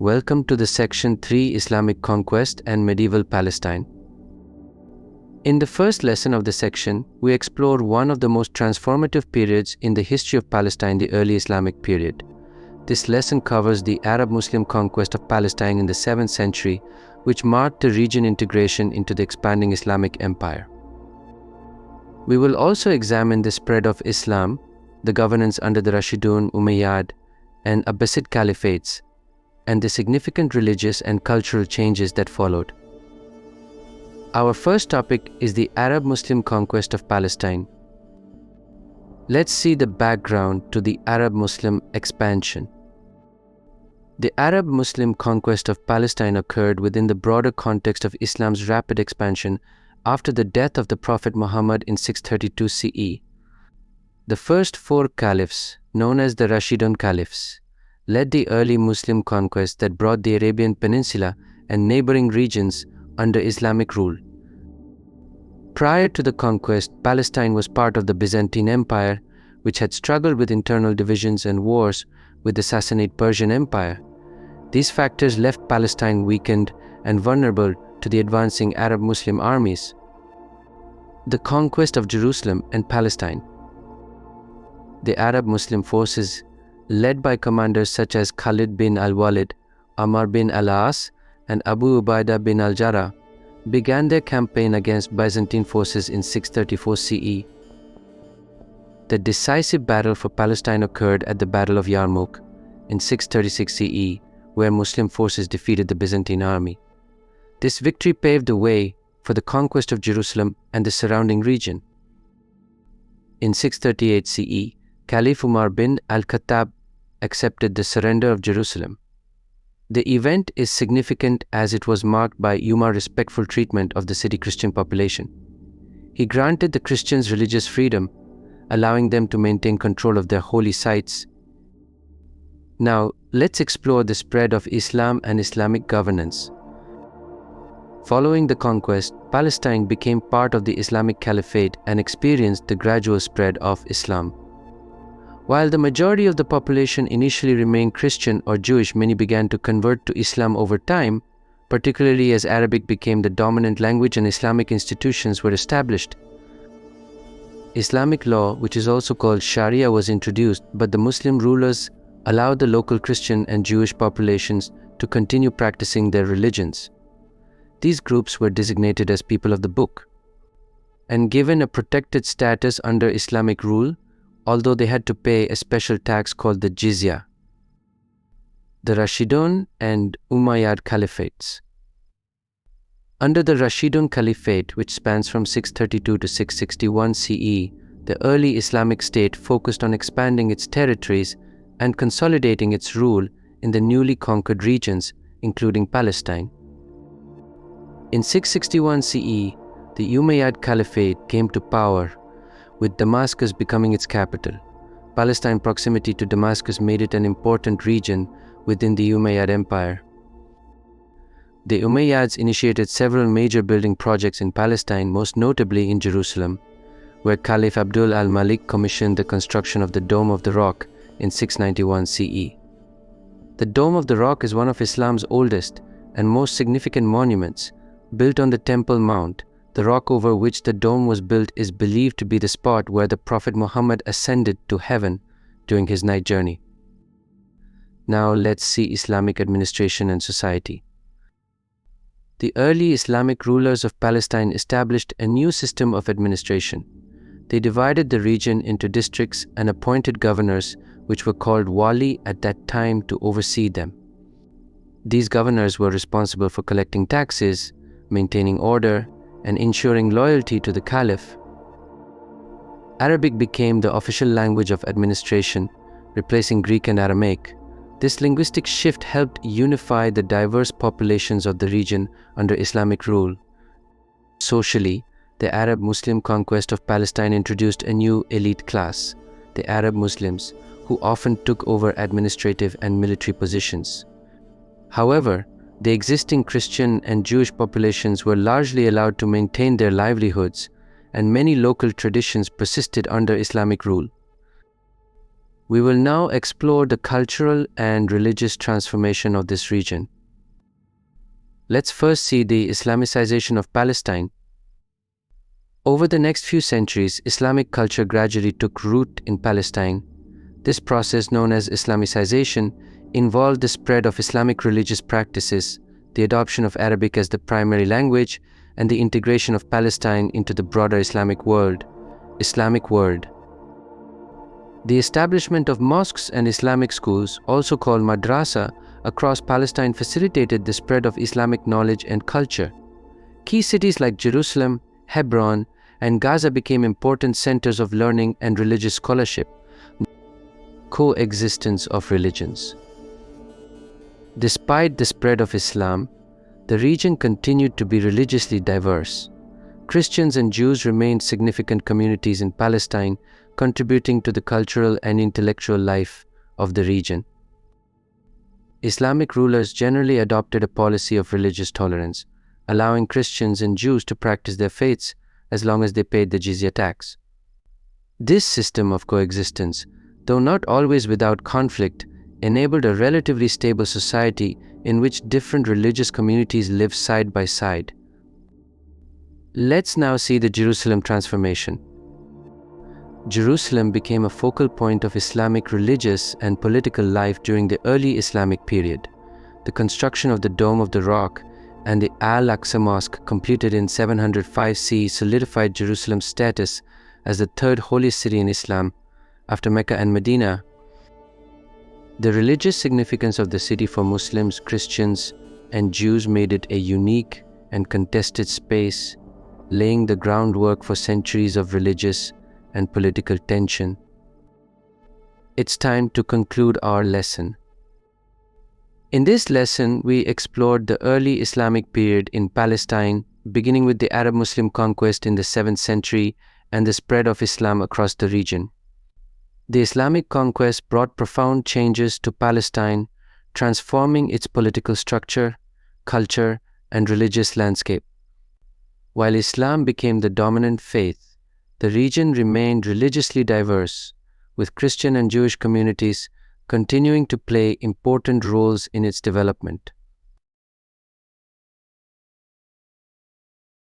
Welcome to the Section 3 Islamic Conquest and Medieval Palestine. In the first lesson of the section, we explore one of the most transformative periods in the history of Palestine, the early Islamic period. This lesson covers the Arab-Muslim conquest of Palestine in the 7th century, which marked the region integration into the expanding Islamic Empire. We will also examine the spread of Islam, the governance under the Rashidun, Umayyad, and Abbasid Caliphates, and the significant religious and cultural changes that followed. Our first topic is the Arab-Muslim conquest of Palestine. Let's see the background to the Arab-Muslim expansion. The Arab-Muslim conquest of Palestine occurred within the broader context of Islam's rapid expansion after the death of the Prophet Muhammad in 632 CE. The first four caliphs, known as the Rashidun caliphs, led the early Muslim conquest that brought the Arabian Peninsula and neighboring regions under Islamic rule. Prior to the conquest, Palestine was part of the Byzantine Empire, which had struggled with internal divisions and wars with the Sassanid Persian Empire. These factors left Palestine weakened and vulnerable to the advancing Arab Muslim armies. The conquest of Jerusalem and Palestine. The Arab Muslim forces, led by commanders such as Khalid bin al-Walid, Ammar bin al-As, and Abu Ubaidah bin al-Jarrah, began their campaign against Byzantine forces in 634 CE. The decisive battle for Palestine occurred at the Battle of Yarmouk in 636 CE, where Muslim forces defeated the Byzantine army. This victory paved the way for the conquest of Jerusalem and the surrounding region. In 638 CE, Caliph Umar bin al-Khattab accepted the surrender of Jerusalem. The event is significant as it was marked by Umar's respectful treatment of the city Christian population. He granted the Christians religious freedom, allowing them to maintain control of their holy sites. Now, let's explore the spread of Islam and Islamic governance. Following the conquest, Palestine became part of the Islamic Caliphate and experienced the gradual spread of Islam. While the majority of the population initially remained Christian or Jewish, many began to convert to Islam over time, particularly as Arabic became the dominant language and Islamic institutions were established. Islamic law, which is also called Sharia, was introduced, but the Muslim rulers allowed the local Christian and Jewish populations to continue practicing their religions. These groups were designated as people of the book and given a protected status under Islamic rule, although they had to pay a special tax called the jizya. The Rashidun and Umayyad Caliphates. Under the Rashidun Caliphate, which spans from 632 to 661 CE, the early Islamic state focused on expanding its territories and consolidating its rule in the newly conquered regions, including Palestine. In 661 CE, the Umayyad Caliphate came to power, with Damascus becoming its capital. Palestine's proximity to Damascus made it an important region within the Umayyad Empire. The Umayyads initiated several major building projects in Palestine, most notably in Jerusalem, where Caliph Abdul al-Malik commissioned the construction of the Dome of the Rock in 691 CE. The Dome of the Rock is one of Islam's oldest and most significant monuments, built on the Temple Mount. The rock over which the dome was built is believed to be the spot where the Prophet Muhammad ascended to heaven during his night journey. Now let's see Islamic administration and society. The early Islamic rulers of Palestine established a new system of administration. They divided the region into districts and appointed governors, which were called wali at that time, to oversee them. These governors were responsible for collecting taxes, maintaining order, and ensuring loyalty to the Caliph. Arabic became the official language of administration, replacing Greek and Aramaic. This linguistic shift helped unify the diverse populations of the region under Islamic rule. Socially, the Arab-Muslim conquest of Palestine introduced a new elite class, the Arab Muslims, who often took over administrative and military positions. However, the existing Christian and Jewish populations were largely allowed to maintain their livelihoods, and many local traditions persisted under Islamic rule. We will now explore the cultural and religious transformation of this region. Let's first see the Islamicization of Palestine. Over the next few centuries, Islamic culture gradually took root in Palestine. This process, known as Islamicization, involved the spread of Islamic religious practices, the adoption of Arabic as the primary language, and the integration of Palestine into the broader Islamic world. The establishment of mosques and Islamic schools, also called madrasa, across Palestine facilitated the spread of Islamic knowledge and culture. Key cities like Jerusalem, Hebron, and Gaza became important centers of learning and religious scholarship. Coexistence of religions. Despite the spread of Islam, the region continued to be religiously diverse. Christians and Jews remained significant communities in Palestine, contributing to the cultural and intellectual life of the region. Islamic rulers generally adopted a policy of religious tolerance, allowing Christians and Jews to practice their faiths as long as they paid the jizya tax. This system of coexistence, though not always without conflict, enabled a relatively stable society in which different religious communities lived side by side. Let's now see the Jerusalem transformation. Jerusalem became a focal point of Islamic religious and political life during the early Islamic period. The construction of the Dome of the Rock and the Al-Aqsa Mosque, completed in 705 CE, solidified Jerusalem's status as the third holiest city in Islam, after Mecca and Medina. The religious significance of the city for Muslims, Christians, and Jews made it a unique and contested space, laying the groundwork for centuries of religious and political tension. It's time to conclude our lesson. In this lesson, we explored the early Islamic period in Palestine, beginning with the Arab-Muslim conquest in the 7th century and the spread of Islam across the region. The Islamic conquest brought profound changes to Palestine, transforming its political structure, culture, and religious landscape. While Islam became the dominant faith, the region remained religiously diverse, with Christian and Jewish communities continuing to play important roles in its development.